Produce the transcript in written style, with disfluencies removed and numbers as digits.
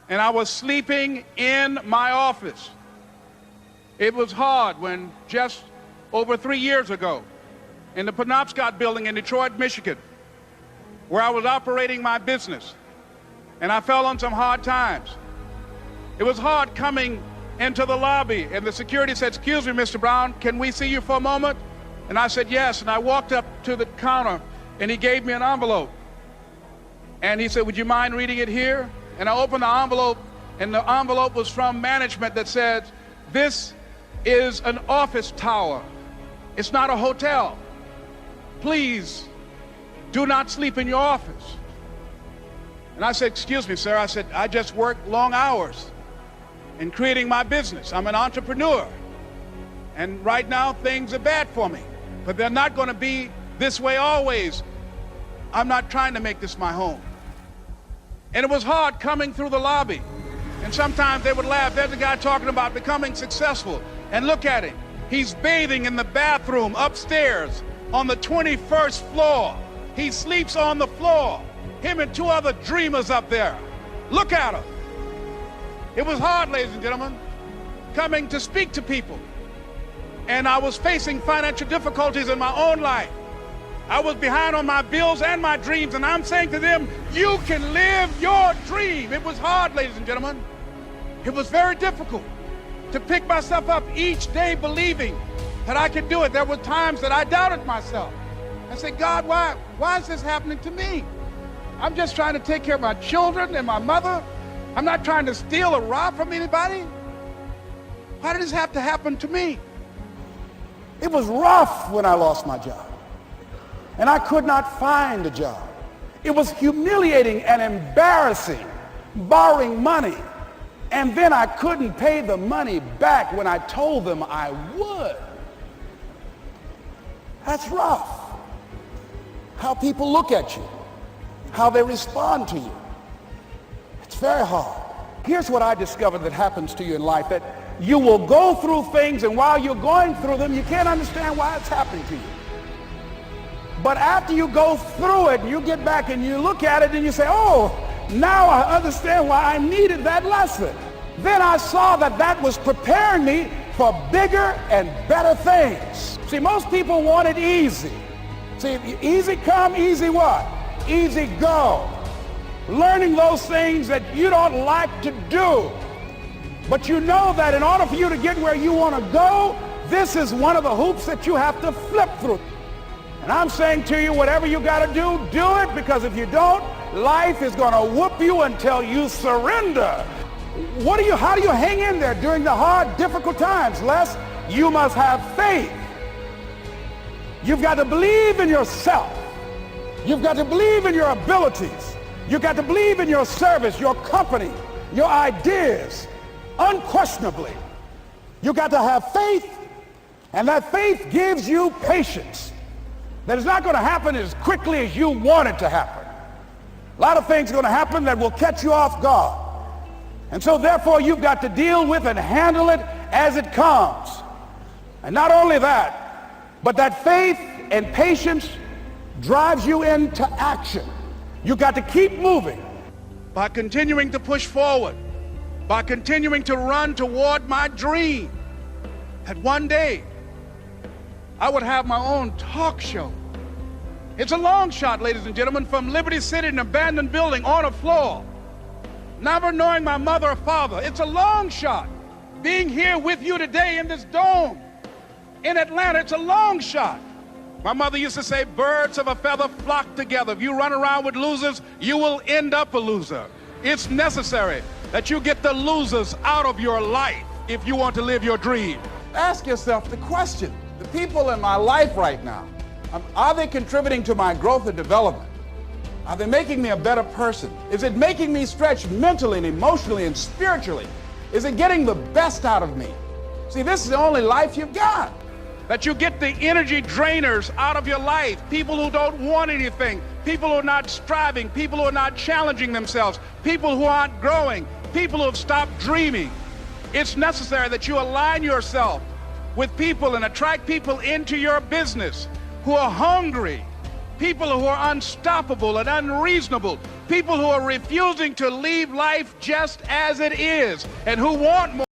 and I was sleeping in my office. It was hard when just over 3 years ago, in the Penobscot building in Detroit, Michigan, where I was operating my business, and I fell on some hard times. It was hard coming into the lobby, and the security said, "Excuse me, Mr. Brown, can we see you for a moment?" And I said, "Yes," and I walked up to the counter, and he gave me an envelope. And he said, "Would you mind reading it here?" And I opened the envelope, and the envelope was from management that said, "This is an office tower. It's not a hotel. Please do not sleep in your office." And I said, "Excuse me, sir." I said, "I just work long hours in creating my business. I'm an entrepreneur. And right now, things are bad for me. But they're not going to be this way always. I'm not trying to make this my home." And it was hard coming through the lobby. And sometimes they would laugh. There's a guy talking about becoming successful. And look at him. He's bathing in the bathroom upstairs on the 21st floor. He sleeps on the floor. Him and 2 other dreamers up there. Look at him. It was hard, ladies and gentlemen, coming to speak to people. And I was facing financial difficulties in my own life. I was behind on my bills and my dreams, and I'm saying to them, you can live your dream. It was hard, ladies and gentlemen. It was very difficult to pick myself up each day believing that I could do it. There were times that I doubted myself. I said, "God, why is this happening to me? I'm just trying to take care of my children and my mother. I'm not trying to steal or rob from anybody. Why did this have to happen to me?" It was rough when I lost my job, and I could not find a job. It was humiliating and embarrassing, borrowing money, and then I couldn't pay the money back when I told them I would. That's rough. How people look at you, how they respond to you. It's very hard. Here's what I discovered that happens to you in life, that you will go through things, and while you're going through them, you can't understand why it's happening to you. But after you go through it, you get back and you look at it and you say, "Oh, now I understand why I needed that lesson." Then I saw that that was preparing me for bigger and better things. See, most people want it easy. See, easy come, easy what? Easy go. Learning those things that you don't like to do. But you know that in order for you to get where you want to go, this is one of the hoops that you have to flip through. And I'm saying to you, whatever you got to do it, because if you don't, life is going to whoop you until you surrender. How do you hang in there during the hard, difficult times? Les, you must have faith. You've got to believe in yourself. You've got to believe in your abilities. You've got to believe in your service, your company, your ideas. Unquestionably, you got to have faith, and that faith gives you patience. That it's not going to happen as quickly as you want it to happen. A lot of things are going to happen that will catch you off guard. And so therefore you've got to deal with and handle it as it comes. And not only that, but that faith and patience drives you into action. You've got to keep moving by continuing to push forward, by continuing to run toward my dream that one day I would have my own talk show. It's a long shot, ladies and gentlemen, from Liberty City, an abandoned building on a floor, never knowing my mother or father. It's a long shot. Being here with you today in this dome in Atlanta, it's a long shot. My mother used to say, birds of a feather flock together. If you run around with losers, you will end up a loser. It's necessary that you get the losers out of your life if you want to live your dream. Ask yourself the question, the people in my life right now, are they contributing to my growth and development? Are they making me a better person? Is it making me stretch mentally and emotionally and spiritually? Is it getting the best out of me? See, this is the only life you've got. That you get the energy drainers out of your life, people who don't want anything, people who are not striving, people who are not challenging themselves, people who aren't growing, people who have stopped dreaming. It's necessary that you align yourself with people and attract people into your business who are hungry, people who are unstoppable and unreasonable, people who are refusing to leave life just as it is and who want more.